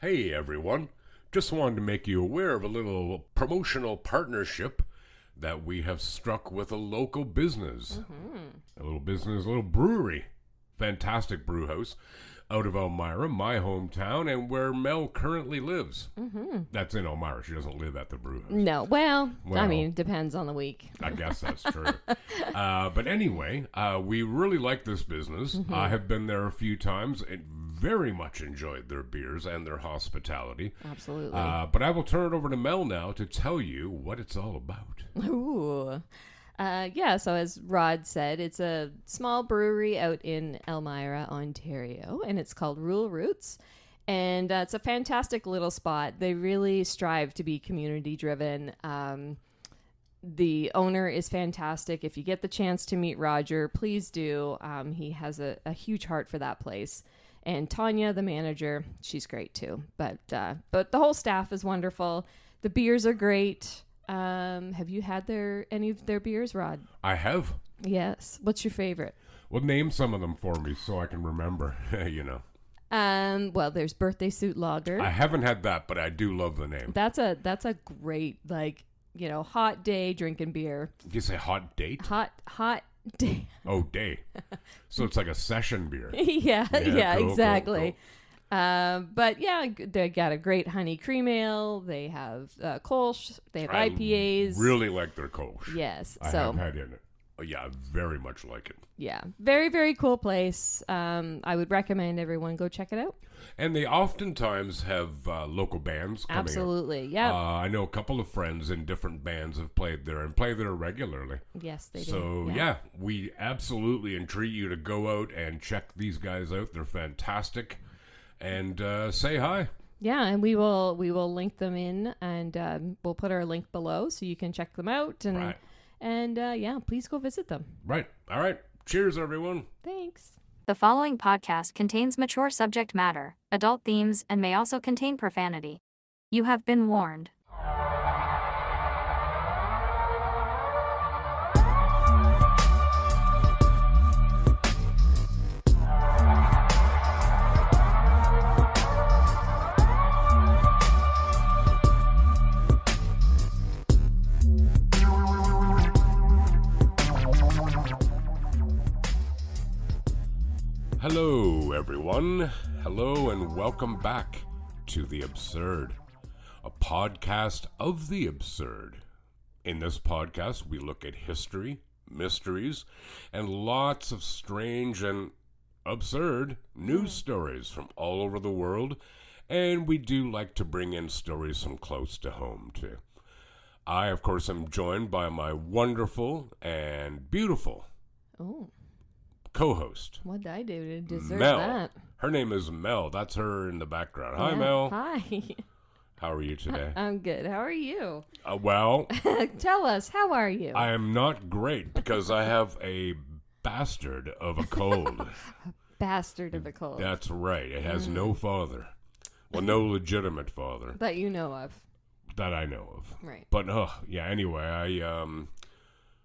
Hey everyone, just wanted to make you aware of a little promotional partnership that we have struck with a local business. A little brewery. Fantastic brew house out of Elmira, my hometown, and where Mel currently lives. That's in Elmira. She doesn't live at the brew house. No, well, I mean, depends on the week. I guess that's true. But anyway, we really like this business. I have been there a few times and very much enjoyed their beers and their hospitality. Absolutely. But I will turn it over to Mel now to tell you what it's all about. Ooh. So as Rod said, it's a small brewery out in Elmira, Ontario, and it's called Rural Roots. And it's a fantastic little spot. They really strive to be community-driven. The owner is fantastic. If you get the chance to meet Roger, please do. He has a huge heart for that place. And Tanya, the manager, she's great too. But the whole staff is wonderful. The beers are great. Have you had any of their beers, Rod? I have. Yes. What's your favorite? Well, name some of them for me so I can remember, Well, there's Birthday Suit Lager. I haven't had that, but I do love the name. That's a great, hot day drinking beer. Did you say hot date? Hot day. Oh, day. So it's like a session beer. yeah, cool, exactly. Cool. But yeah, they got a great honey cream ale. They have Kolsch. They have IPAs. Really like their Kolsch. Yes. I have had it. Oh, yeah, I very much like it. Yeah. Very, very cool place. I would recommend everyone go check it out. And they oftentimes have local bands coming Absolutely. in. Yeah. I know a couple of friends in different bands have played there and play there regularly. Yes, they do. So, yeah, we absolutely entreat you to go out and check these guys out. They're fantastic. And say hi. Yeah, and we will link them in, and we'll put our link below so you can check them out. And right. And please go visit them. Right. All right. Cheers, everyone. Thanks. The following podcast contains mature subject matter, adult themes, and may also contain profanity. You have been warned. Hello, everyone. Hello, and welcome back to The Absurd, a podcast of the absurd. In this podcast, we look at history, mysteries, and lots of strange and absurd news stories from all over the world, and we do like to bring in stories from close to home, too. I, of course, am joined by my wonderful and beautiful co-host. What did I do to deserve Mel. that? Her name is Mel. That's her in the background. Hi, Yeah. Mel. Hi. How are you today? I'm good. How are you? Well, Tell us, how are you? I am not great because I have a bastard of a cold. Bastard of a cold. That's right. It has no father. Well, no legitimate father That you know of. that I know of. Right. But, anyway, I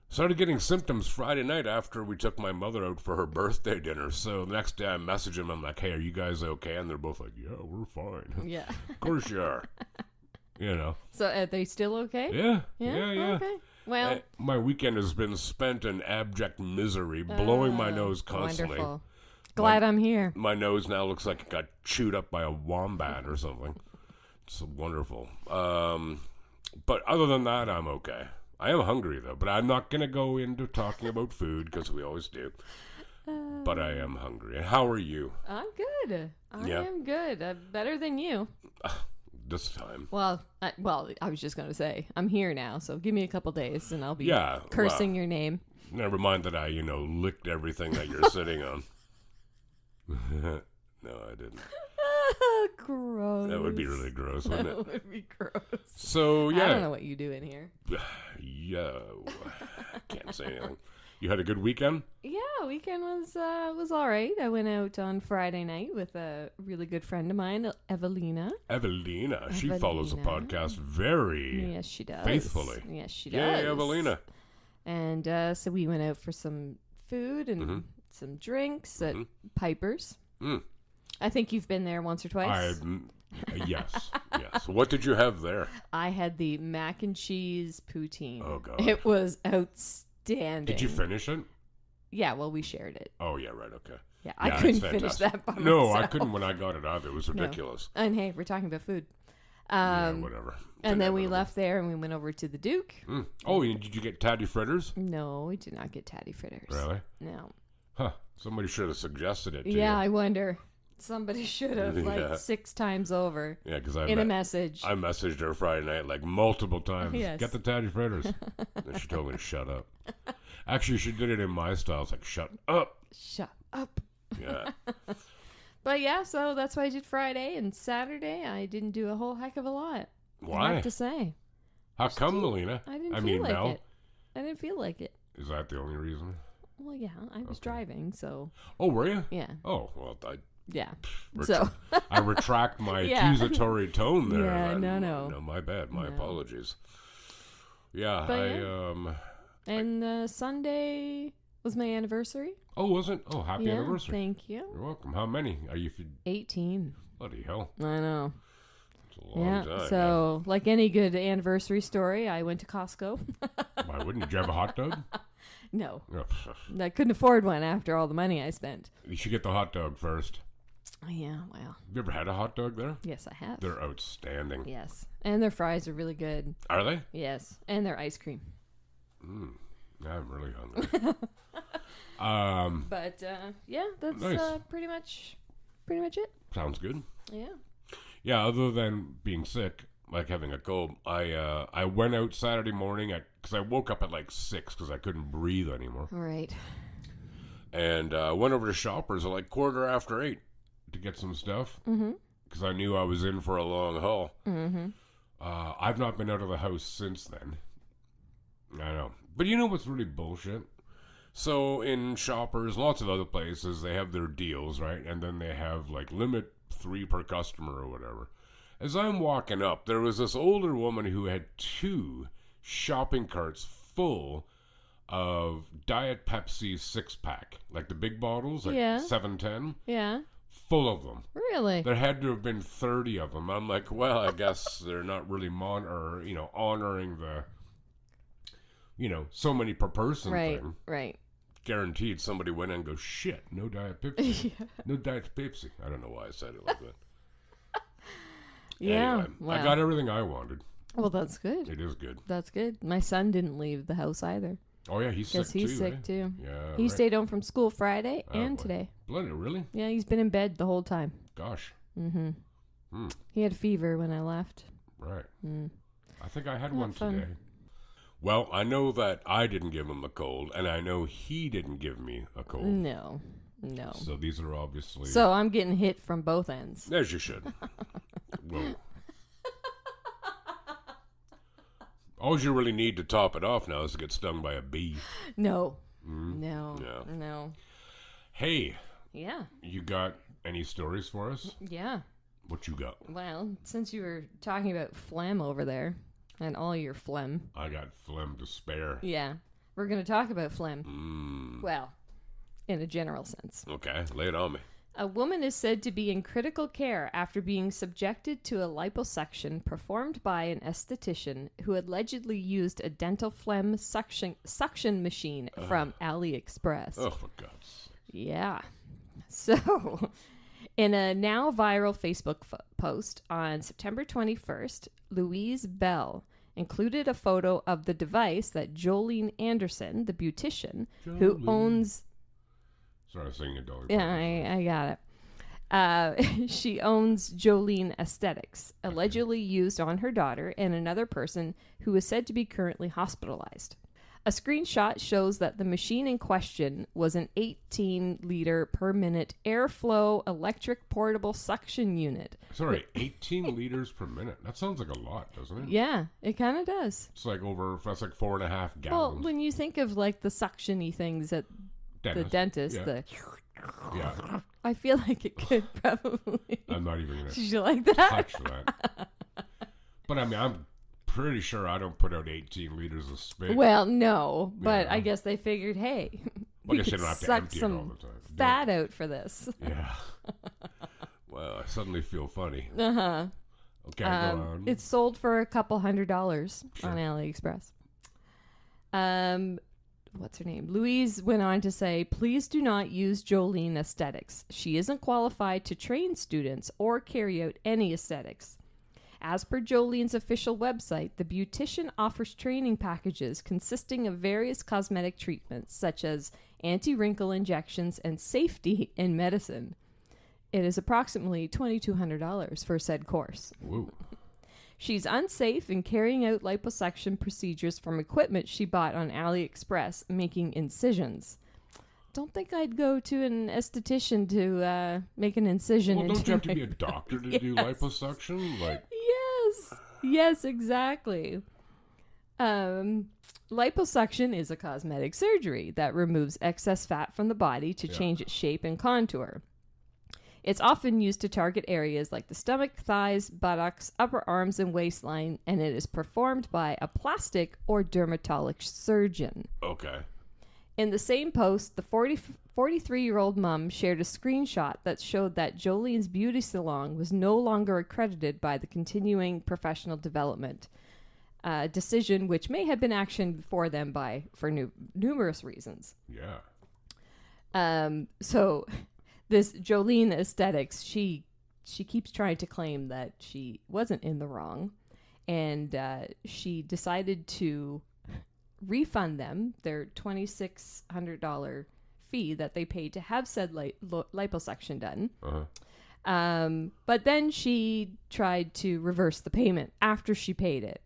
started getting symptoms Friday night after we took my mother out for her birthday dinner. So the next day I message them. I'm like, hey, are you guys okay? And they're both like, yeah, we're fine. Yeah. Of course you are. So are they still okay? Yeah. Okay. Well, My weekend has been spent in abject misery, blowing my nose constantly. Wonderful. Glad I'm here. My nose now looks like it got chewed up by a wombat or something. It's wonderful. But other than that, I'm okay. I am hungry, though, but I'm not going to go into talking about food because we always do. But I am hungry. And how are you? I'm good. I am good. Better than you. This time. Well, I was just going to say, I'm here now, so give me a couple days and I'll be cursing your name. Never mind that I, licked everything that you're sitting on. No, I didn't. Gross. That would be really gross, wouldn't it? That would be gross. So, yeah. I don't know what you do in here. Yeah. Can't say anything. You had a good weekend? Yeah, weekend was all right. I went out on Friday night with a really good friend of mine, Evelina. She follows the podcast very yes, she does. faithfully. Yes, she does. Yay, Evelina. And so we went out for some food and some drinks at Piper's. I think you've been there once or twice. Yes, yes. What did you have there? I had the mac and cheese poutine. Oh, God. It was outstanding. Did you finish it? Yeah, well, we shared it. Oh, yeah, right, okay. Yeah, Yeah, I it's couldn't finish fantastic. that by myself. No, I couldn't when I got it either. It was No. ridiculous. And hey, we're talking about food. Yeah, whatever. And then we Inevitable. left there and we went over to the Duke. Mm. Oh, and did you get tatty fritters? No, we did not get tatty fritters. Really? No. Huh. Somebody should have suggested it to Yeah, you. I wonder. Somebody should have, Yeah. 6 times over Yeah, because in a message. I messaged her Friday night like multiple times. Yes. Get the tatty fritters. And she told me to shut up. Actually, she did it in my style. It's like, shut up. Shut up. Yeah. But yeah, so that's what I did Friday. And Saturday, I didn't do a whole heck of a lot. I Why? have to say. How come, Melina? I didn't feel like Mel? it. I didn't feel like it. Is that the only reason? Well, yeah, I was driving, so Oh, were you? yeah. Oh, well, Yeah. Ret- So, I retract my Yeah. accusatory tone there. Yeah, no. No, my bad. My No. apologies. Yeah, But and Sunday was my anniversary. Oh, was it? Oh, happy Yeah, anniversary. thank you. You're welcome. How many are you? 18. Bloody hell. I know. It's a long time. So, like any good anniversary story, I went to Costco. Why wouldn't you? Did you have a hot dog? No, Oh, I couldn't afford one after all the money I spent. you should get the hot dog first. Oh, yeah, well, You ever had a hot dog there? yes, I have. They're outstanding. Yes, and their fries are really good. Are they? Yes, and their ice cream. I'm really hungry. But yeah, that's Nice. pretty much it. Sounds good. Yeah. Yeah, other than being sick, like having a cold, I went out Saturday morning because I woke up at like 6 because I couldn't breathe anymore. All right. And went over to Shoppers at like 8:15 to get some stuff because I knew I was in for a long haul. Mm-hmm. I've not been out of the house since then. I know. But you know what's really bullshit? So in Shoppers, lots of other places, they have their deals, right? And then they have like limit 3 per customer or whatever. As I'm walking up, there was this older woman who had 2 shopping carts full of Diet Pepsi 6-pack, like the big bottles, like Yeah. 710, Yeah. full of them. Really? There had to have been 30 of them. I'm like, well, I guess they're not really honoring the, so many per person Right. thing. Right. Guaranteed somebody went in and goes, shit, no Diet Pepsi. No Diet Pepsi. I don't know why I said it like that. Yeah. Anyway, Well, I got everything I wanted. well, that's good. It is good. That's good. My son didn't leave the house either. Oh, yeah, he's sick Because he's too, sick eh? too. Yeah, He right. stayed home from school Friday Oh, and boy. today. Bloody, really? Yeah, he's been in bed the whole time. Gosh. He had a fever when I left. Right. I think I had Not one fun. today. Well, I know that I didn't give him a cold, and I know he didn't give me a cold. No. So these are obviously... So I'm getting hit from both ends. As you should. Whoa. All you really need to top it off now is to get stung by a bee. No. Mm-hmm. No. Yeah. No. Hey, Yeah. you got any stories for us? Yeah. What you got? Well, since you were talking about phlegm over there and all your phlegm, I got phlegm to spare. yeah, we're going to talk about phlegm. Well, in a general sense. Okay, lay it on me. A woman is said to be in critical care after being subjected to a liposuction performed by an esthetician who allegedly used a dental phlegm suction machine from AliExpress. Oh, for God's sake. Yeah. So, in a now viral Facebook post on September 21st, Louise Bell included a photo of the device that Jolene Anderson, the beautician, who Jolene. owns... Sorry, I was singing a dog. Yeah, I got it. She owns Jolene Aesthetics, allegedly used on her daughter and another person who is said to be currently hospitalized. A screenshot shows that the machine in question was an 18-liter per minute airflow electric portable suction unit. Sorry, 18 liters per minute. That sounds like a lot, doesn't it? Yeah, it kind of does. It's like that's like 4.5 Well, gallons. when you think of like the suction-y things at the dentist, Yeah. Yeah, I feel like it could probably... I'm not even going to Did you like that? touch that. But I mean, I'm pretty sure I don't put out 18 liters of spit. Well, no, but Yeah. I guess they figured, hey, Well, I we guess you could don't have to suck empty it all some the time. fat out for this. Yeah. Wow. I suddenly feel funny. Uh-huh. Okay, go on. It's sold for a couple $100 Sure. on AliExpress. What's her name? Louise went on to say, please do not use Jolene Aesthetics. She isn't qualified to train students or carry out any aesthetics. As per Jolene's official website, the beautician offers training packages consisting of various cosmetic treatments such as anti-wrinkle injections and safety in medicine. It is approximately $2,200 for said course. Woo. She's unsafe in carrying out liposuction procedures from equipment she bought on AliExpress, making incisions. Don't think I'd go to an esthetician to make an incision. Well, don't into you have to my- be a doctor to Yes. do liposuction? Like, Yes, exactly. Liposuction is a cosmetic surgery that removes excess fat from the body to change its shape and contour. It's often used to target areas like the stomach, thighs, buttocks, upper arms, and waistline, and it is performed by a plastic or dermatologic surgeon. okay. In the same post, the 43-year-old mom shared a screenshot that showed that Jolene's beauty salon was no longer accredited by the continuing professional development decision, which may have been actioned for them for numerous reasons. Yeah. So this Jolene Aesthetics, she keeps trying to claim that she wasn't in the wrong, and she decided to refund them their $2,600 fee that they paid to have said liposuction done. Uh-huh. But then she tried to reverse the payment after she paid it.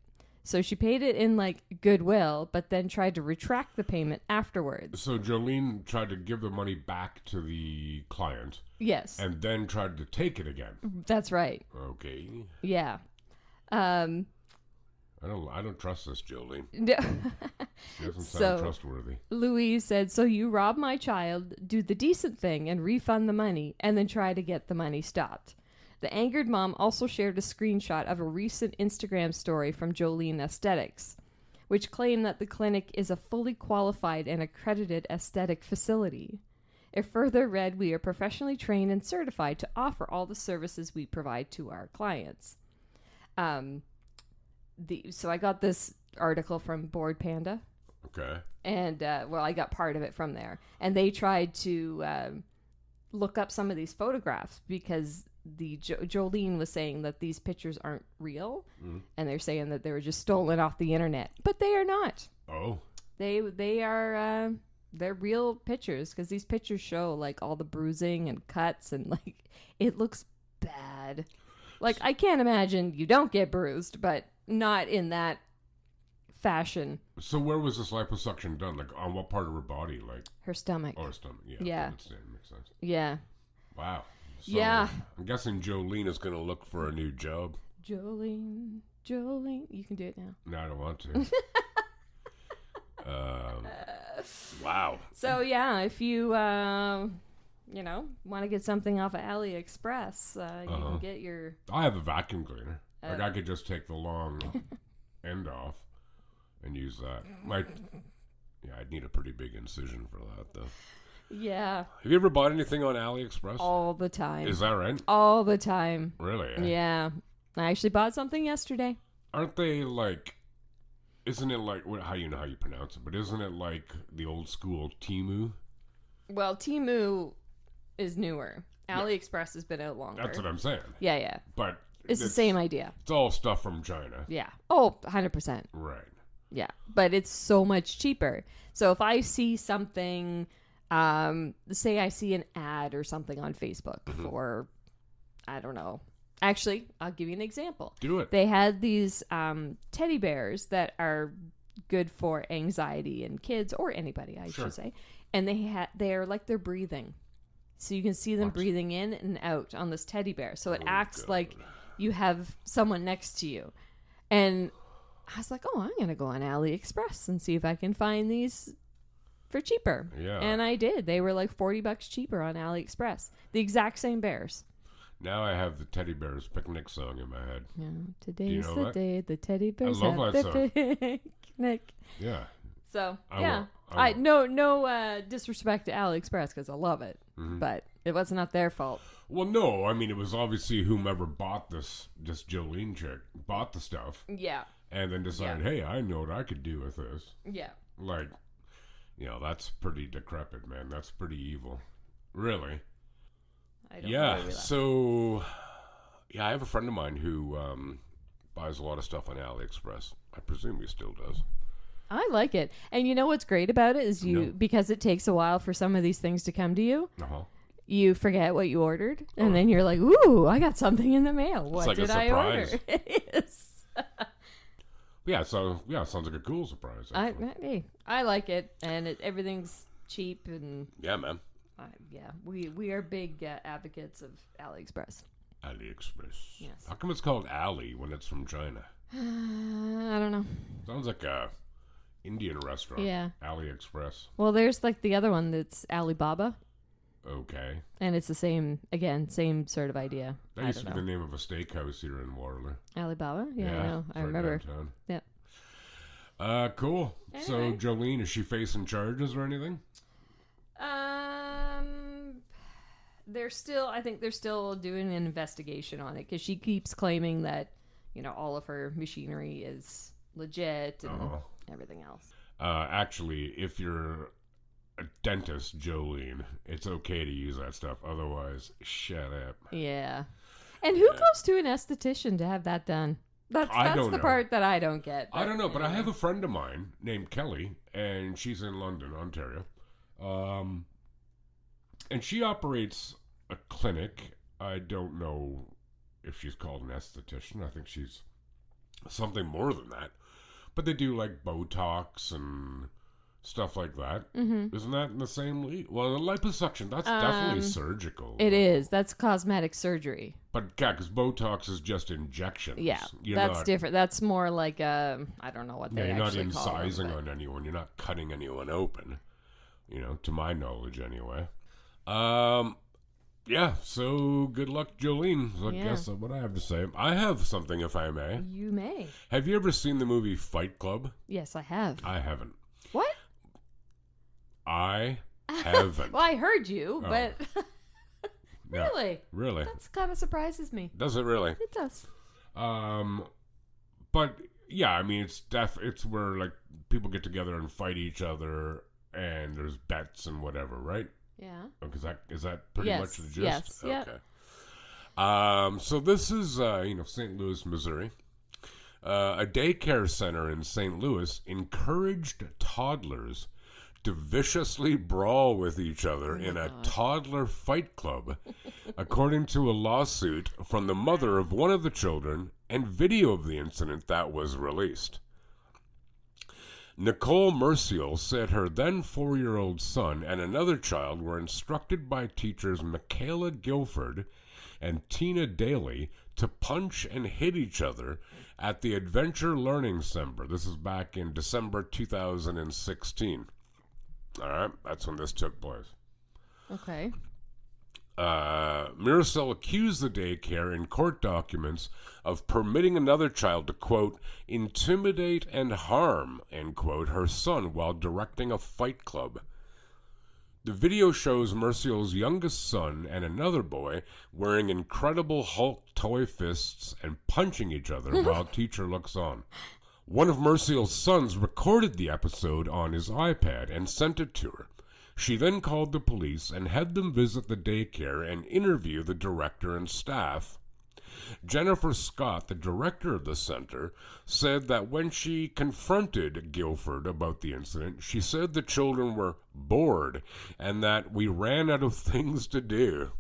So she paid it in like goodwill, but then tried to retract the payment afterwards. So Jolene tried to give the money back to the client Yes, and then tried to take it again. that's right. Okay. Yeah. I don't trust this Jolene. No. She doesn't So- sound trustworthy. Louise said, so you robbed my child, do the decent thing and refund the money, and then try to get the money stopped. The angered mom also shared a screenshot of a recent Instagram story from Jolene Aesthetics, which claimed that the clinic is a fully qualified and accredited aesthetic facility. It further read, we are professionally trained and certified to offer all the services we provide to our clients. So I got this article from Bored Panda. Okay. And, I got part of it from there. And they tried to look up some of these photographs because Jolene was saying that these pictures aren't real. Mm. And they're saying that they were just stolen off the internet. But they are not. Oh. They are, they're real pictures because these pictures show, like, all the bruising and cuts and, like, it looks bad. Like, I can't imagine you don't get bruised, but not in that fashion. So where was this liposuction done? Like on what part of her body? Like Her stomach. or her stomach? Yeah. Yeah. Makes sense. Yeah. Wow. So, Yeah. I'm guessing Jolene is going to look for a new job. Jolene, you can do it now. No, I don't want to. Wow. So yeah, if you want to get something off of AliExpress, you can get your. I have a vacuum cleaner. Like I could just take the long end off and use that. I'd need a pretty big incision for that though. Yeah. Have you ever bought anything on AliExpress? All the time. Is that right? All the time. Really? Yeah. I actually bought something yesterday. Aren't they like? Isn't it like how you pronounce it? But isn't it like the old school Temu? Well, Temu is newer. AliExpress has been out longer. That's what I'm saying. Yeah. But It's the same idea. It's all stuff from China. Yeah. Oh, 100%. Right. Yeah. But it's so much cheaper. So if I see something, say I see an ad or something on Facebook for, I don't know. Actually, I'll give you an example. Do it. They had these teddy bears that are good for anxiety in kids or anybody, I should say. And they're like they're breathing. So you can see them breathing in and out on this teddy bear. So it acts like you have someone next to you. And I was like, oh, I'm going to go on AliExpress and see if I can find these for cheaper. Yeah. And I did. They were like $40 cheaper on AliExpress. The exact same bears. Now I have the Teddy Bears picnic song in my head. Yeah, today's know the that? day the teddy bears love have that their picnic. Yeah. So I yeah, will. no disrespect to AliExpress because I love it. but it was not their fault. Well, no, I mean, it was obviously whomever bought this Jolene chick, bought the stuff, Yeah. and then decided, hey, I know what I could do with this. Yeah. Like, that's pretty decrepit, man. That's pretty evil. Really. I don't Yeah, know where we left. so, I have a friend of mine who buys a lot of stuff on AliExpress. I presume he still does. I like it. And you know what's great about it is because it takes a while for some of these things to come to you, you forget what you ordered. And then you're like, ooh, I got something in the mail. What like did a I order? surprise. It is. It sounds like a cool surprise. I like it. And everything's cheap. And yeah, man. We are big advocates of AliExpress. AliExpress. Yes. How come it's called Ali when it's from China? I don't know. Sounds like a Indian restaurant. Yeah. AliExpress. Well, there's like the other one that's Alibaba. Okay. And it's the same sort of idea. That used to be the name of a steakhouse here in Waterloo. Alibaba? Yeah, I know. I right remember. downtown. Yeah. Cool. Anyway. So, Jolene, is she facing charges or anything? I think they're still doing an investigation on it because she keeps claiming that, all of her machinery is legit and everything else. Actually, if you're a dentist, Jolene, it's okay to use that stuff. Otherwise, shut up. Yeah. And who goes to an esthetician to have that done? That's the part that I don't get. I don't know, but I have a friend of mine named Kelly, and she's in London, Ontario. And she operates a clinic. I don't know if she's called an esthetician. I think she's something more than that. But they do like Botox and stuff like that. Mm-hmm. Isn't that in the same league? Well, the liposuction, that's definitely surgical. It is. That's cosmetic surgery. But yeah, because Botox is just injections. Yeah, that's different. That's more like I don't know what they actually call it. You're not incising on anyone. You're not cutting anyone open. To my knowledge anyway. Yeah, so good luck, Jolene. I guess what I have to say. I have something, if I may. You may. Have you ever seen the movie Fight Club? Yes, I have. I haven't. What? I haven't. Well, I heard you, but... Really? Yeah, really? That kind of surprises me. Does it really? It does. But, yeah, I mean, it's where, like, people get together and fight each other, and there's bets and whatever, right? Yeah. Is that pretty much the gist? Yes. Okay. So this is St. Louis, Missouri. A daycare center in St. Louis encouraged toddlers to viciously brawl with each other in a toddler fight club, according to a lawsuit from the mother of one of the children and video of the incident that was released. Nicole Merciel said her then 4-year-old son and another child were instructed by teachers Michaela Guilford and Tina Daly to punch and hit each other at the Adventure Learning Center. This is back in December 2016. All right, that's when this took place. Okay. Miracel accused the daycare in court documents of permitting another child to, quote, intimidate and harm, end quote, her son while directing a fight club. The video shows Merciel's youngest son and another boy wearing Incredible Hulk toy fists and punching each other while teacher looks on. One of Merciel's sons recorded the episode on his iPad and sent it to her. She then called the police and had them visit the daycare and interview the director and staff. Jennifer Scott, the director of the center, said that when she confronted Guilford about the incident, she said the children were bored and that we ran out of things to do.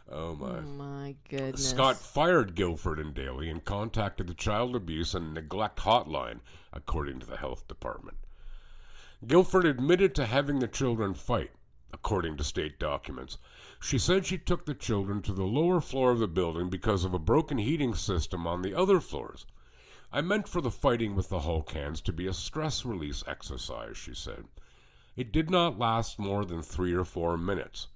Oh my goodness. Scott fired Guilford and Daly and contacted the Child Abuse and Neglect Hotline, according to the health department. Guilford admitted to having the children fight, according to state documents. She said she took the children to the lower floor of the building because of a broken heating system on the other floors. I meant for the fighting with the Hulk hands to be a stress release exercise, she said. It did not last more than 3 or 4 minutes.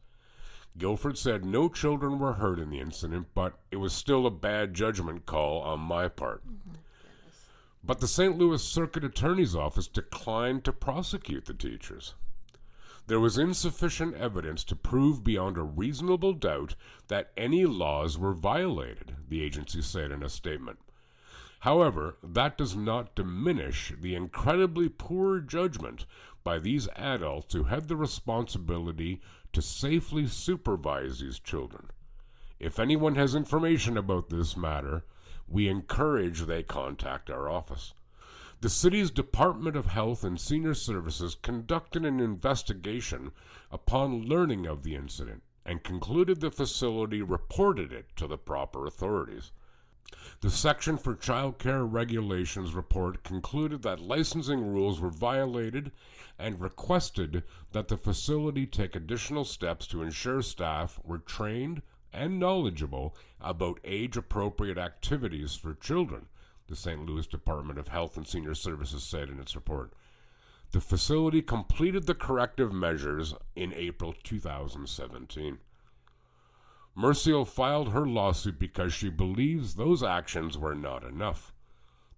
Guilford said no children were hurt in the incident, but it was still a bad judgment call on my part. But the St. Louis Circuit Attorney's Office declined to prosecute the teachers. There was insufficient evidence to prove beyond a reasonable doubt that any laws were violated, the agency said in a statement. However, that does not diminish the incredibly poor judgment by these adults who had the responsibility to safely supervise these children. If anyone has information about this matter, we encourage they contact our office. The city's Department of Health and Senior Services conducted an investigation upon learning of the incident and concluded the facility reported it to the proper authorities. The Section for Child Care Regulations report concluded that licensing rules were violated and requested that the facility take additional steps to ensure staff were trained and knowledgeable about age-appropriate activities for children, the St. Louis Department of Health and Senior Services said in its report. The facility completed the corrective measures in April 2017. Merciel filed her lawsuit because she believes those actions were not enough.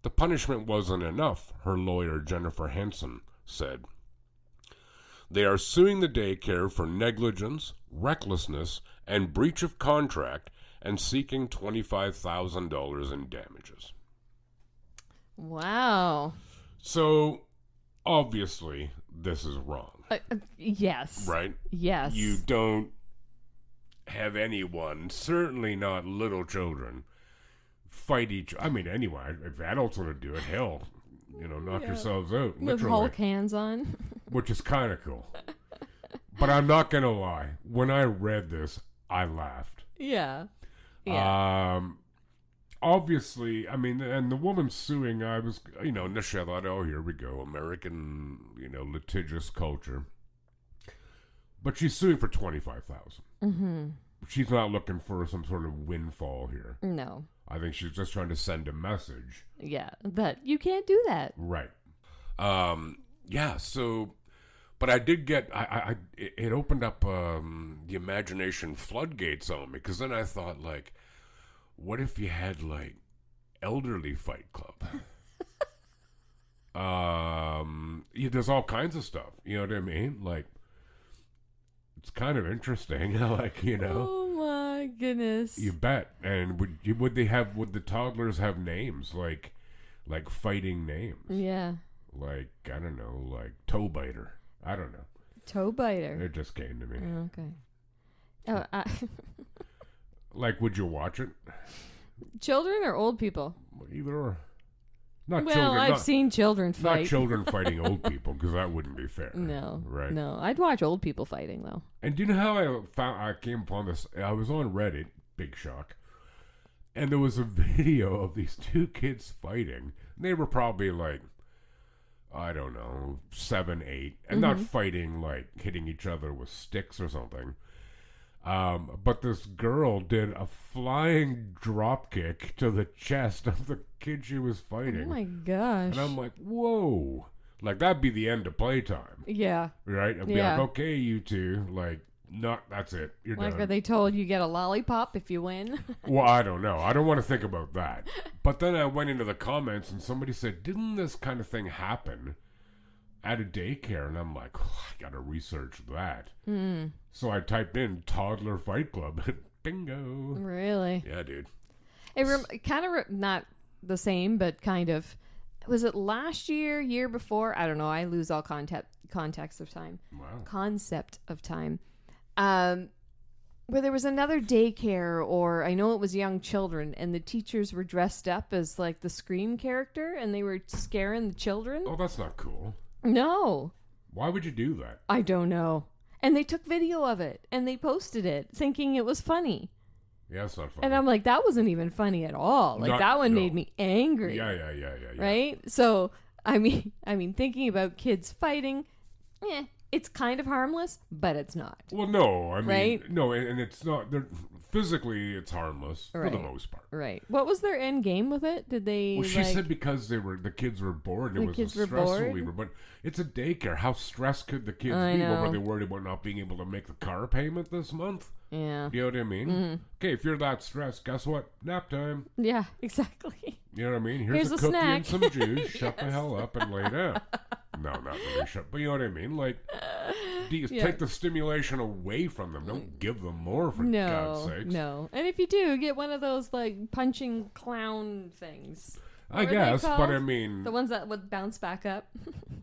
The punishment wasn't enough, her lawyer Jennifer Henson said. They are suing the daycare for negligence, recklessness, and breach of contract and seeking $25,000 in damages. Wow. So, obviously, this is wrong. Yes. Right? Yes. You don't have anyone, certainly not little children, fight each. I mean, anyway, if adults want to do it, hell, knock yourselves out. With Hulk hands on. Which is kind of cool. But I'm not going to lie. When I read this, I laughed. Yeah. Obviously, I mean, and the woman suing, I was, initially I thought, oh, here we go. American, litigious culture. But she's suing for $25,000. Mm-hmm. She's not looking for some sort of windfall here. No. I think she's just trying to send a message. Yeah, that you can't do that. Right. So, but I did get, it opened up the imagination floodgates on me, because then I thought, like, what if you had, like, elderly fight club? There's all kinds of stuff, you know what I mean? Like, it's kind of interesting, like, Oh my goodness! You bet. And would the toddlers have names like fighting names? Yeah. Like, I don't know, like toe biter. I don't know. Toe biter. It just came to me. Okay. Oh, like, would you watch it? Children or old people? Either or. Not well, children. I've seen children fight. Not children fighting old people, because that wouldn't be fair. No. Right? No. I'd watch old people fighting, though. And do you know how I came upon this? I was on Reddit, big shock, and there was a video of these two kids fighting. They were probably like, I don't know, 7, 8, and not fighting like hitting each other with sticks or something. But this girl did a flying drop kick to the chest of the kid she was fighting. Oh my gosh. And I'm like, whoa. Like, that'd be the end of playtime. Yeah. Right? I'd be like, okay, you two, like, that's it. You're done. Like, are they told you get a lollipop if you win? Well, I don't know. I don't want to think about that. But then I went into the comments and somebody said, didn't this kind of thing happen at a daycare? And I'm like, I gotta research that. So I typed in Toddler Fight Club and bingo. Really? Yeah, dude. It kind of not the same, but kind of. Was it last year before? I don't know. I lose all context of time. Wow. Concept of time. Where there was another daycare, or I know it was young children, and the teachers were dressed up as like the Scream character, and they were scaring the children. Oh, that's not cool. No. Why would you do that? I don't know. And they took video of it, and they posted it, thinking it was funny. Yeah, it's not funny. And I'm like, that wasn't even funny at all. Like, that one made me angry. Yeah. Right? So, I mean, thinking about kids fighting, it's kind of harmless, but it's not. Well, no, I mean, right? No, and it's not. Physically, it's harmless for the most part. Right. What was their end game with it? Did they? Well, she said because the kids were bored. And it was a stress reliever. But it's a daycare. How stressed could the kids be? What were they worried about not being able to make the car payment this month? Yeah. You know what I mean? Mm-hmm. Okay, if you're that stressed, guess what? Nap time. Yeah, exactly. You know what I mean? Here's a cookie snack. and some juice. Shut the hell up and lay down. no, not really shut. But you know what I mean? Like, Yeah. take the stimulation away from them. Don't give them more, for God's sakes. No. And if you do, get one of those, like, punching clown things. I guess, but I mean... The ones that would bounce back up.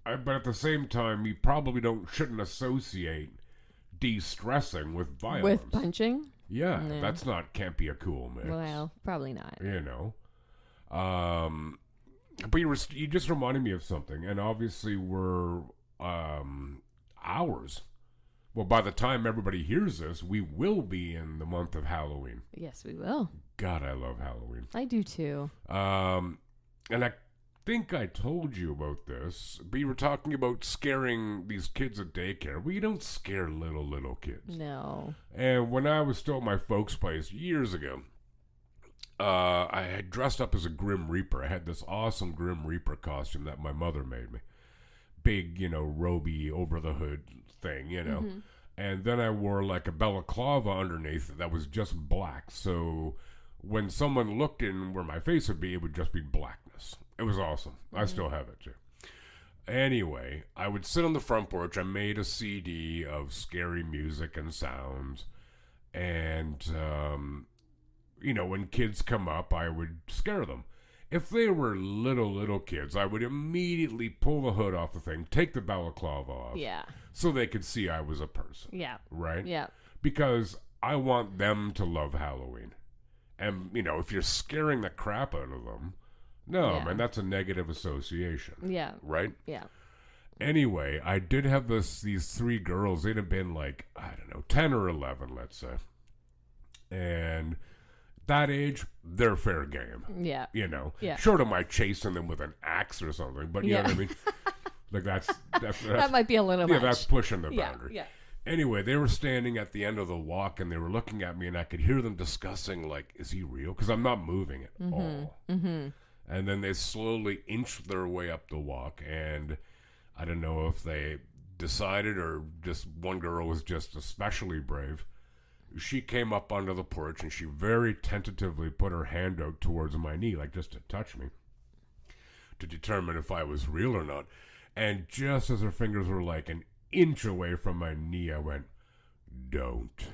But at the same time, you probably shouldn't associate de-stressing with violence. With punching? Yeah, can't be a cool mix. Well, probably not. You know. But you just reminded me of something, and obviously we're hours. Well, by the time everybody hears this, we will be in the month of Halloween. Yes, we will. God, I love Halloween. I do too. And I think I told you about this, but you were talking about scaring these kids at daycare. Well, you don't scare little kids. No. And when I was still at my folks' place years ago, I had dressed up as a Grim Reaper. I had this awesome Grim Reaper costume that my mother made me. Big, roby over the hood thing, Mm-hmm. And then I wore like a balaclava underneath that was just black. So when someone looked in where my face would be, it would just be blackness. It was awesome. I still have it too. Anyway, I would sit on the front porch. I made a CD of scary music and sounds. And, when kids come up, I would scare them. If they were little kids, I would immediately pull the hood off the thing, take the balaclava off. Yeah. So they could see I was a person. Yeah. Right? Yeah. Because I want them to love Halloween. And, if you're scaring the crap out of them, no, man, that's a negative association. Yeah. Right? Yeah. Anyway, I did have these three girls. They'd have been like, 10 or 11, let's say. And that age, they're fair game. Yeah. Yeah. Short of my chasing them with an axe or something, but you know what I mean? Like that's that might be a little much. Yeah, that's pushing the boundary. Yeah. Anyway, they were standing at the end of the walk and they were looking at me and I could hear them discussing, like, is he real? Because I'm not moving at all. Mm-hmm. And then they slowly inched their way up the walk, and I don't know if they decided or just one girl was just especially brave. She came up onto the porch and she very tentatively put her hand out towards my knee, like just to touch me, to determine if I was real or not. And just as her fingers were like an inch away from my knee, I went, "Don't."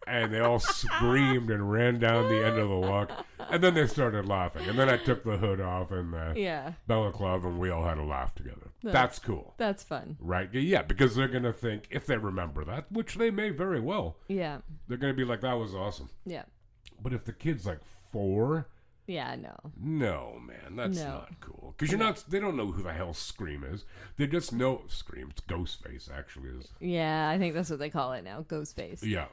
And they all screamed and ran down the end of the walk. And then they started laughing. And then I took the hood off and the balaclava, and we all had a laugh together. That's cool. That's fun. Right? Yeah, because they're going to think, if they remember that, which they may very well, yeah, they're going to be like, that was awesome. Yeah. But if the kid's like 4... Yeah, no. No, man, that's not cool. Because they don't know who the hell Scream is. They just know Scream. It's Ghostface, actually. Yeah, I think that's what they call it now, Ghostface. Yeah.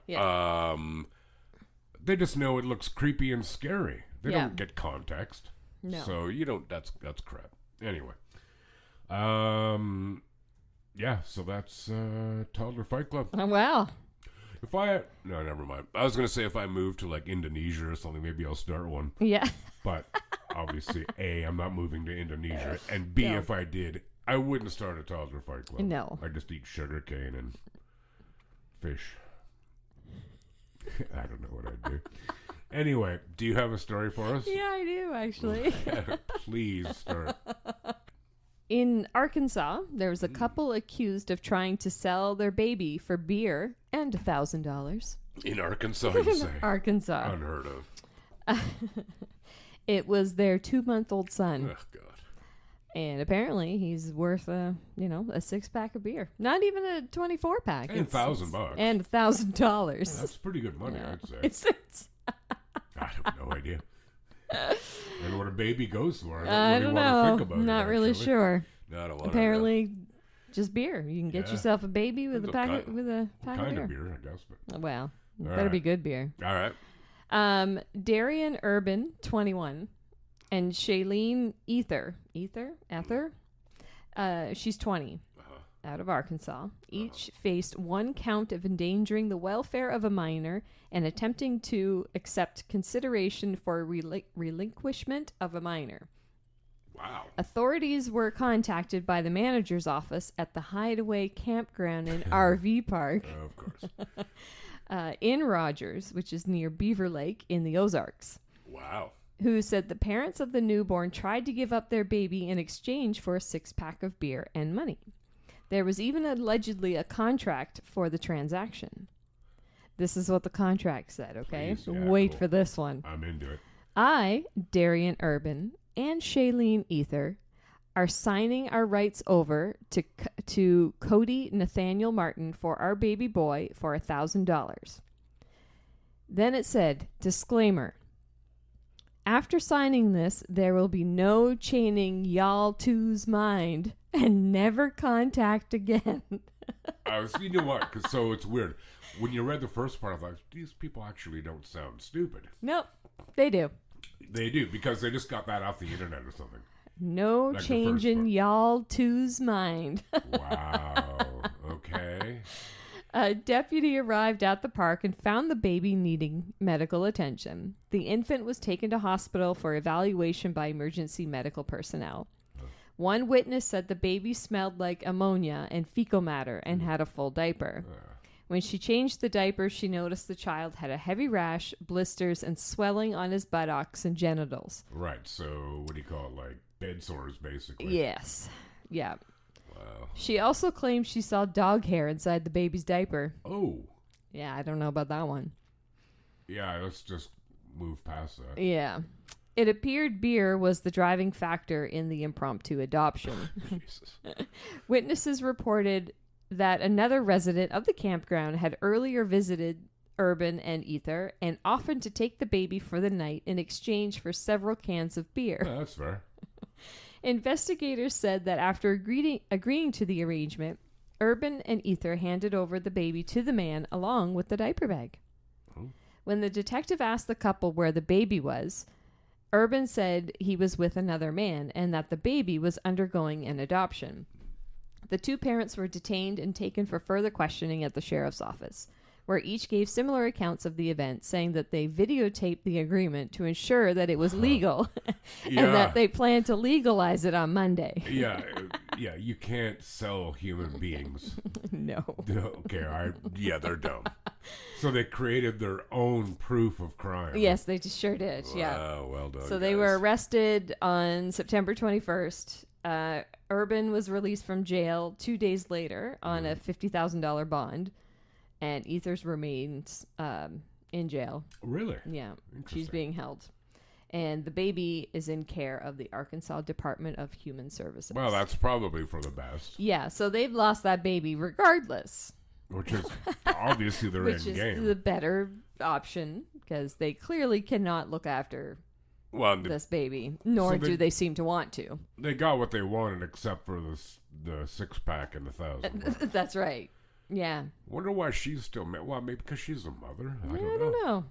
They just know it looks creepy and scary. They don't get context. No. So you don't, that's crap. Anyway. Yeah, so that's Toddler Fight Club. Oh, wow. No, never mind. I was going to say if I move to like Indonesia or something, maybe I'll start one. Yeah. But obviously, A, I'm not moving to Indonesia. And B, if I did, I wouldn't start a Toddler Fight Club. No. I'd just eat sugarcane and fish. I don't know what I'd do. Anyway, do you have a story for us? Yeah, I do, actually. Please start. In Arkansas, there was a couple accused of trying to sell their baby for beer and $1,000. In Arkansas, you say? Arkansas. Unheard of. It was their 2-month-old son. Oh, God. And apparently he's worth a 6-pack of beer. Not even a 24-pack. And $1,000. And $1,000. That's pretty good money, I'd say. It's I have no idea. And what a baby goes for. I don't know. Want to think about Not it, really sure. No, I don't want Apparently, just beer. You can get yourself a baby with a pack of kind beer. of beer, I guess. But. Well, better be good beer. All right. Darian Urban, 21, and Shailene Ether, she's 20, out of Arkansas. Each faced 1 count of endangering the welfare of a minor and attempting to accept consideration for relinquishment of a minor. Wow. Authorities were contacted by the manager's office at the Hideaway Campground and RV Park. Of course. In Rogers, which is near Beaver Lake in the Ozarks. Wow. who said the parents of the newborn tried to give up their baby in exchange for a 6-pack of beer and money. There was even allegedly a contract for the transaction. This is what the contract said, okay? Please, yeah, Wait cool. for this one. I'm into it. I, Darian Urban, and Shailene Ether are signing our rights over to Cody Nathaniel Martin for our baby boy for $1,000. Then it said, disclaimer. After signing this, there will be no chaining y'all two's mind and never contact again. You know what? So it's weird. When you read the first part, I thought, these people actually don't sound stupid. Nope, they do. They do, because they just got that off the internet or something. No Like the changing first y'all two's mind. Wow. Okay. A deputy arrived at the park and found the baby needing medical attention. The infant was taken to hospital for evaluation by emergency medical personnel. One witness said the baby smelled like ammonia and fecal matter and had a full diaper. When she changed the diaper, she noticed the child had a heavy rash, blisters, and swelling on his buttocks and genitals. Right. So what do you call it? Like bed sores, basically. Yes. Yeah. Wow. She also claimed she saw dog hair inside the baby's diaper. Oh. Yeah, I don't know about that one. Yeah, let's just move past that. Yeah. It appeared beer was the driving factor in the impromptu adoption. Jesus. Witnesses reported that another resident of the campground had earlier visited Urban and Ether and offered to take the baby for the night in exchange for several cans of beer. Yeah, that's fair. Investigators said that after agreeing to the arrangement, Urban and Ether handed over the baby to the man along with the diaper bag. Oh. When the detective asked the couple where the baby was, Urban said he was with another man and that the baby was undergoing an adoption. The two parents were detained and taken for further questioning at the sheriff's office, where each gave similar accounts of the event, saying that they videotaped the agreement to ensure that it was legal and that they plan to legalize it on Monday. Yeah, you can't sell human beings. No. Okay, yeah, they're dumb. So they created their own proof of crime. Yes, they just sure did. Yeah. Wow, well done. So they were arrested on September 21st. Urban was released from jail 2 days later on a $50,000 bond, and Ether's remains in jail. Really? Yeah, she's being held. And the baby is in care of the Arkansas Department of Human Services. Well, that's probably for the best. Yeah, so they've lost that baby regardless. Which is obviously their Which end is game. the better option, because they clearly cannot look after this baby, nor do they seem to want to. They got what they wanted, except for the 6-pack and the 1,000. That's right. Yeah. Wonder why she's still well, maybe because she's a mother. I I don't don't know.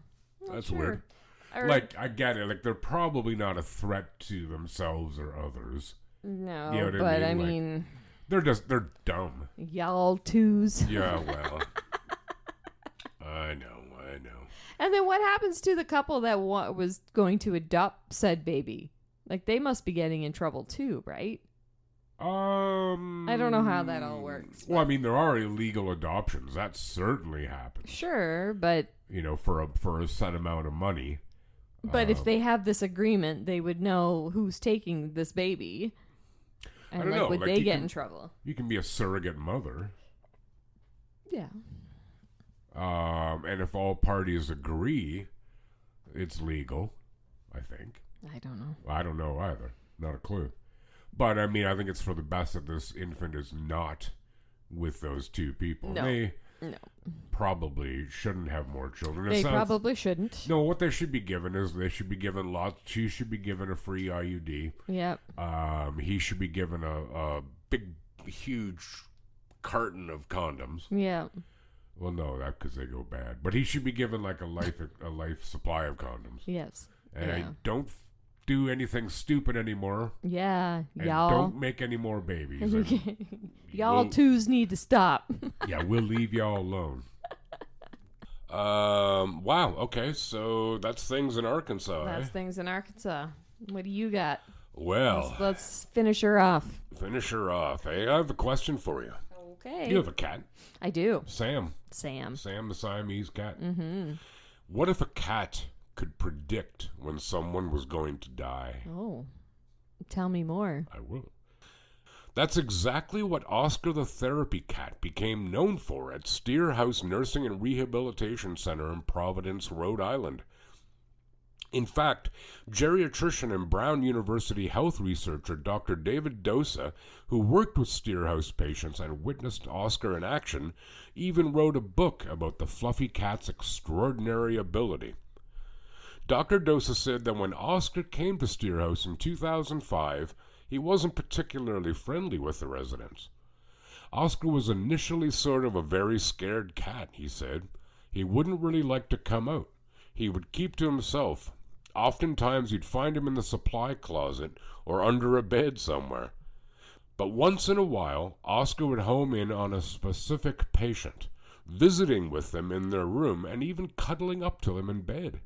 That's sure. weird. Like, I get it. Like, they're probably not a threat to themselves or others. No, You know what but I I mean? mean, They're dumb. y'all twos. Yeah, well. I know. And then what happens to the couple that was going to adopt said baby? Like, they must be getting in trouble too, right? I don't know how that all works. Well, I mean, there are illegal adoptions. That certainly happens. Sure, but for a set amount of money. But if they have this agreement, they would know who's taking this baby. And I don't know. would Like, they get in trouble? You can be a surrogate mother. Yeah. And if all parties agree, it's legal, I think. I don't know. I don't know either. Not a clue. But, I mean, I think it's for the best that this infant is not with those two people. No. They No. probably shouldn't have more children. They probably shouldn't. No, what they should be given is they should be given she should be given a free IUD. Yep. He should be given a big, huge carton of condoms. Yeah. Well, no, that because they go bad. But he should be given like a life supply of condoms. Yes. And yeah. don't do anything stupid anymore. Yeah. And Y'all. don't make any more babies. Y'all twos need to stop. Yeah, we'll leave y'all alone. Wow. Okay, so that's things in Arkansas. That's things in Arkansas. What do you got? Well, Let's finish her off. Finish her off. Hey, I have a question for you. Okay. You have a cat. I do. Sam, Sam. the Siamese cat. Mm-hmm. What if a cat could predict when someone was going to die. Oh, tell me more. I will. That's exactly what Oscar the therapy cat became known for at Steer House Nursing and Rehabilitation Center in Providence, Rhode Island. In fact, geriatrician and Brown University health researcher Dr. David Dosa, who worked with Steer House patients and witnessed Oscar in action, even wrote a book about the fluffy cat's extraordinary ability. Dr. Dosa said that when Oscar came to Steer House in 2005, he wasn't particularly friendly with the residents. Oscar was initially sort of a very scared cat, he said. He wouldn't really like to come out. He would keep to himself. Oftentimes you'd find him in the supply closet or under a bed somewhere. But once in a while, Oscar would home in on a specific patient, visiting with them in their room and even cuddling up to them in bed.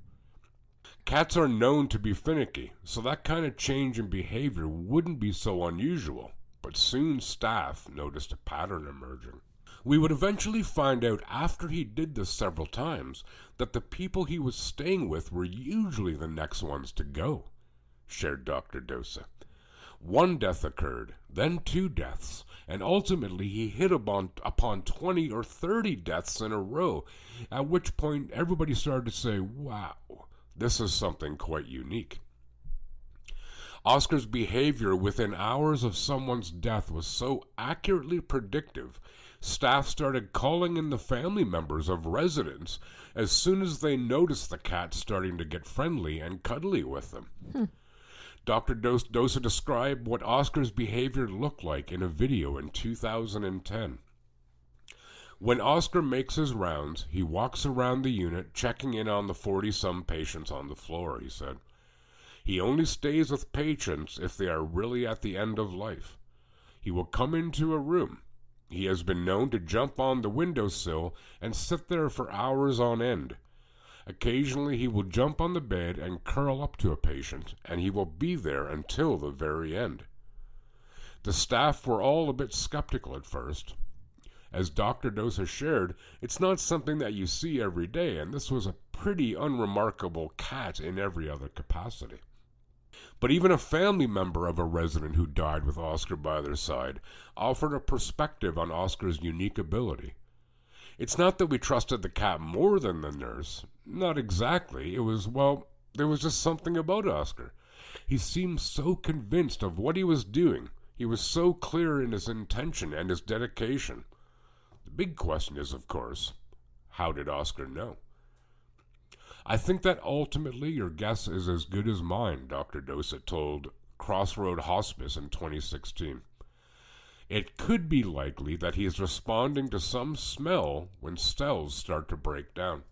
Cats are known to be finicky, so that kind of change in behavior wouldn't be so unusual, but soon staff noticed a pattern emerging. We would eventually find out after he did this several times that the people he was staying with were usually the next ones to go, shared Dr. Dosa. One death occurred, then 2 deaths, and ultimately he hit upon 20 or 30 deaths in a row, at which point everybody started to say, wow, this is something quite unique. Oscar's behavior within hours of someone's death was so accurately predictive, staff started calling in the family members of residents as soon as they noticed the cat starting to get friendly and cuddly with them. Dr. Dosa described what Oscar's behavior looked like in a video in 2010. When Oscar makes his rounds, he walks around the unit checking in on the 40-some patients on the floor, he said. He only stays with patients if they are really at the end of life. He will come into a room. He has been known to jump on the windowsill and sit there for hours on end. Occasionally he will jump on the bed and curl up to a patient, and he will be there until the very end. The staff were all a bit skeptical at first. As Dr. Dosa shared, it's not something that you see every day, and this was a pretty unremarkable cat in every other capacity. But even a family member of a resident who died with Oscar by their side offered a perspective on Oscar's unique ability. It's not that we trusted the cat more than the nurse. Not exactly. It was, well, there was just something about Oscar. He seemed so convinced of what he was doing. He was so clear in his intention and his dedication. The big question is, of course, how did Oscar know? I think that ultimately your guess is as good as mine, Dr. Dosa told Crossroad Hospice in 2016. It could be likely that he is responding to some smell when cells start to break down.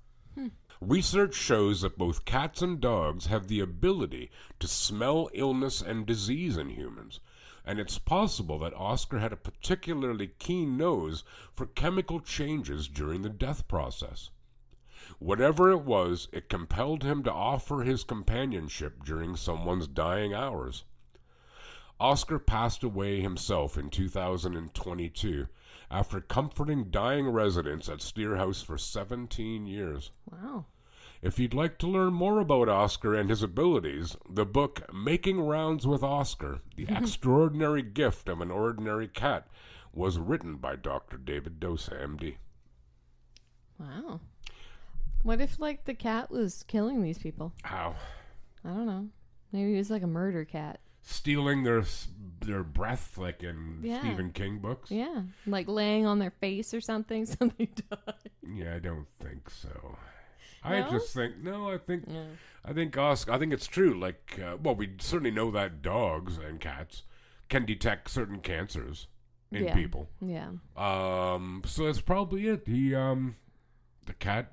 Research shows that both cats and dogs have the ability to smell illness and disease in humans, and it's possible that Oscar had a particularly keen nose for chemical changes during the death process. Whatever it was, it compelled him to offer his companionship during someone's dying hours. Oscar passed away himself in 2022 after comforting dying residents at Steer House for 17 years. Wow. If you'd like to learn more about Oscar and his abilities, the book Making Rounds with Oscar, The Extraordinary Gift of an Ordinary Cat, was written by Dr. David Dosa, MD. Wow. What if, like, the cat was killing these people? How? I don't know. Maybe he was like a murder cat. Stealing their breath, like in Stephen King books? Yeah. Like laying on their face or something, so they die. Yeah, I don't think so. No? I just think, I think Oscar, I think it's true. Like, well, we certainly know that dogs and cats can detect certain cancers in people. Yeah. So that's probably it. The cat,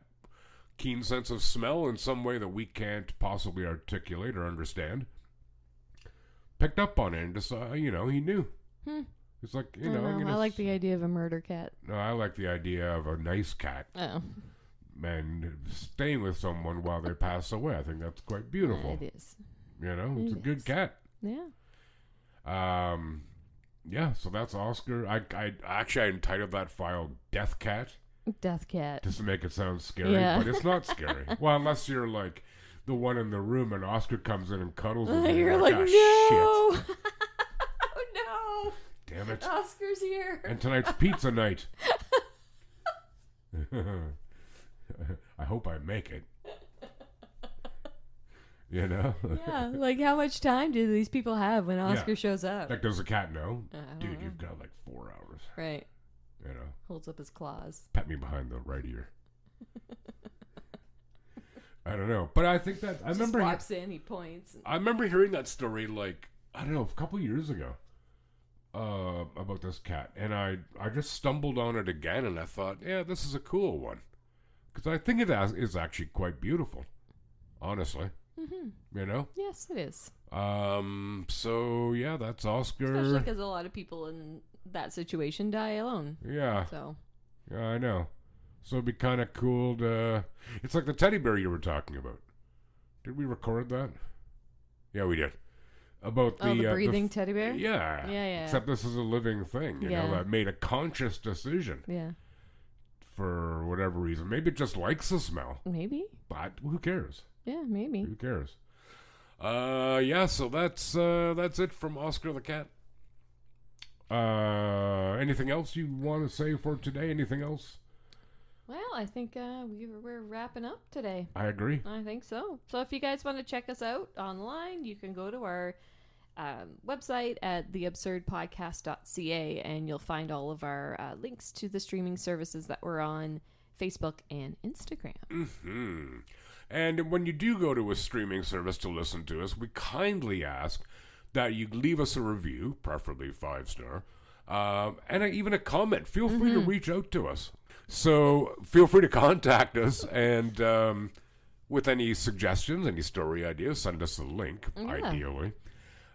keen sense of smell in some way that we can't possibly articulate or understand, picked up on it and decided, he knew. It's like, I like the idea of a murder cat. No, I like the idea of a nice cat. Oh. And staying with someone while they pass away. I think that's quite beautiful. It is. It's a good cat. Yeah. Yeah, so that's Oscar. I entitled that file Death Cat. Death Cat. Just to make it sound scary, Yeah. but it's not scary. Well, unless you're like the one in the room, and Oscar comes in and cuddles with him. You're like, "Ah, no. shit. Oh, no. Damn it. Oscar's here. And tonight's pizza night. I hope I make it. You know? Yeah, like how much time do these people have when Oscar shows up? Like, does the cat know? I don't Dude, know. you've got like 4 hours. Right. You know? Holds up his claws. Pat me behind the right ear. I don't know. But I think that... Just walks in, he points. I remember hearing that story, like, I don't know, a couple years ago. About this cat. And I just stumbled on it again, and I thought, yeah, this is a cool one. Because I think it is actually quite beautiful. Honestly. Mm-hmm. You know? Yes, it is. So, yeah, that's Oscar. Especially because a lot of people in that situation die alone. Yeah. So. Yeah, I know. So it'd be kind of cool to... It's like the teddy bear you were talking about. Did we record that? Yeah, we did. About the breathing teddy bear? Yeah. Yeah. Except this is a living thing, you know, that made a conscious decision. Yeah. For whatever reason. Maybe it just likes the smell. Maybe. But who cares? Yeah, maybe. Who cares? Yeah, so that's it from Oscar the cat. Anything else you want to say for today? Anything else? Well, I think we're wrapping up today. I agree. I think so. So if you guys want to check us out online, you can go to our website at theabsurdpodcast.ca, and you'll find all of our links to the streaming services that we're on Facebook and Instagram. Mm-hmm. And when you do go to a streaming service to listen to us, we kindly ask that you leave us a review, preferably 5-star, and even a comment. Feel free to reach out to us. So feel free to contact us, and with any suggestions, any story ideas, send us a link, ideally.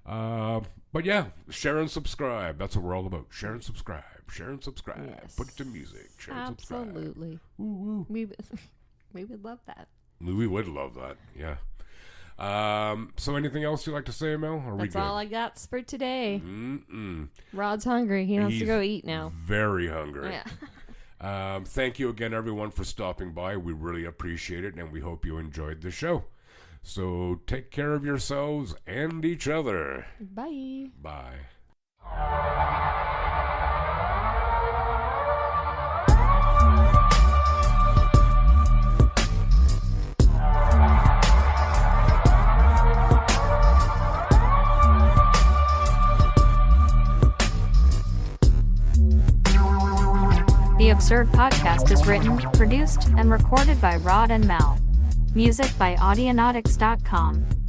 But yeah, share and subscribe. That's what we're all about. Share and subscribe. Share and subscribe. Yes. Put it to music. Share and subscribe. Absolutely. Woo-woo. We would love that. We would love that, yeah. So anything else you'd like to say, Mel? That's all I got for today. Mm-mm. Rod's hungry. He wants to go eat now. Very hungry. Yeah. Thank you again, everyone, for stopping by. We really appreciate it, and we hope you enjoyed the show. So take care of yourselves and each other. Bye. Bye. The Absurd Podcast is written, produced, and recorded by Rod and Mel. Music by Audionautics.com.